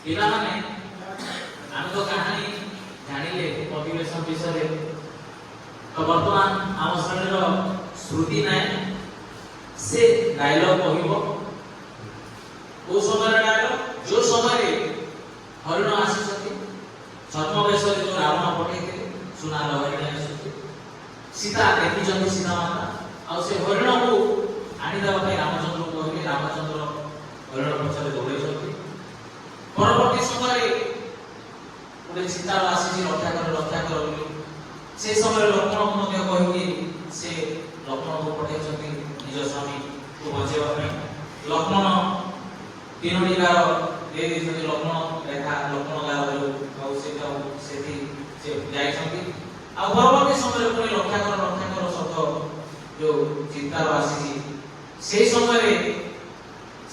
पिला माने आम तो कहानी जानिले अधिवेशन विषय तो वर्तमान आम श्रेणीर श्रुति नाय से डायलॉग कहिबो ओ समय डायलॉग जो समय हरिण आसीछथि छद्म बेशरे जो रावण पठेइथे सुना हरिण आसीछथि सीता देखिछथि सीता माता आ से हरिण को आनी देबा पई रामचंद्र को कहले रामचंद्र हरिण पछरे दौड़ैछथि परवर्ती समय गोटे चिंता आसी रक्षा कर बोली से समय लक्ष्मण को मध्य कहि से लक्ष्मण को पठेइछथि निज स्वामी को बचेबा पई लक्ष्मण तीनोटी गार दे देछथि लक्ष्मण रेखा लक्ष्मण गार जो से सेठी से जाइछथि आ परवर्ती समय पुणी रक्षा कर शब्द जो चिंता आसी से समय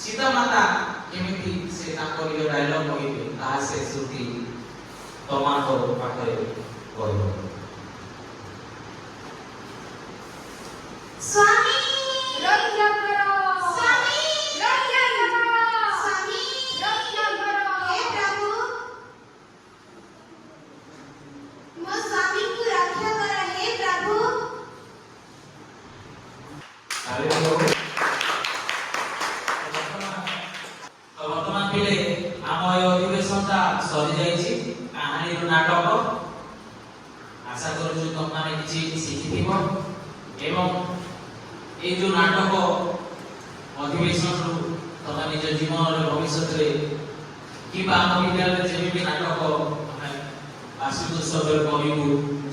सीता माता केमिति से ताको निज डायलॉग कहिबे ता से श्रुति प्रमाण को पाखरे कहिबो स्वामी रक्षा करो स्वामी रक्षा करो स्वामी रक्षा करो हे प्रभु मो स्वामी को रक्षा करो हे प्रभु हालेलुया वर्तमान पिले आम अधिवेशनटा सरी जाइछि कहानी नाटक आशा करूछु तुम माने किछि शिखिथिबो एवं ए जो नाटक अधिवेशन रु तुम निज जीवन रे भविष्य रे कि बा आम विद्यालय जे भी नाटक आशु उत्सव करिबु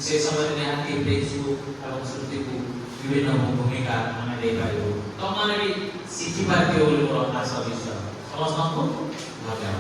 से समय निहाती देखु एवं श्रुति को विभिन्न भूमिका हमें दे पाइबु तुम माने भी शिखि पाइबो बोली मोर आशा विश्वास समस्त को धन्यवाद।